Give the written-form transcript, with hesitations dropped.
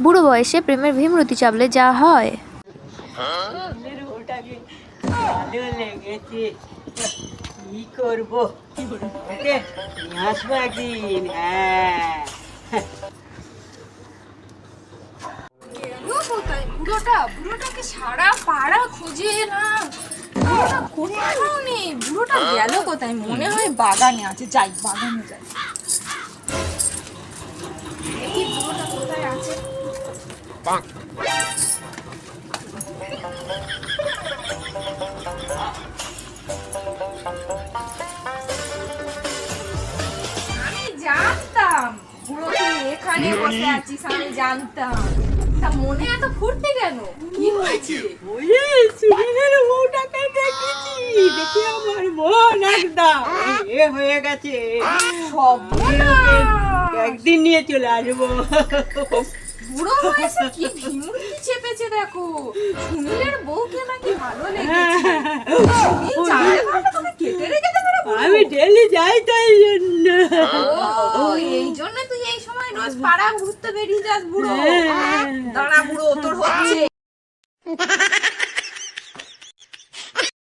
বুড়ো বয়সে প্রেমের ভীমরতি চাপলে যা হয়। ওটাকে ভালো লেগেছে, কি করবো, ওকে নিয়ে আসবো একদিন। হ্যাঁ, কোথায় বুড়োটা? বুড়োটাকে সারা পাড়া খুঁজে এলাম, বুড়োটা কোথাও নেই। বুড়োটা গেল কোথায়? মনে হয় বাগানে আছে, যাই বাগানে যাই, দেখি বুড়োটা কোথায় আছে। আমি জানতাম বুড়ো তুই এখানে বসে আছিস, আমি জানতাম। তা মনে এত ফুর্তি কেন? কি হয়েছে? ওই যে সুনীলের বউটাকে দেখেছি, দেখি আমার মন একদম হয়ে গেছে। একদিন নিয়ে চলে আসবো। বুড়ো বয়সে কি ভীমরতি চেপেছে দেখো। সুনীলের বউকে নাকি ভালো লেগেছে। সুনীল জানলে ভালো তোকে কেটে রেখে দেবে রে বুড়ো। আমি ডেলি যাই তাই জন্য। ও, এই জন্য তুই এই সময় রোজ পাড়া ঘুরতে বেরিয়ে যাস বুড়ো। দাঁড়া বুড়ো, তোর হচ্ছে।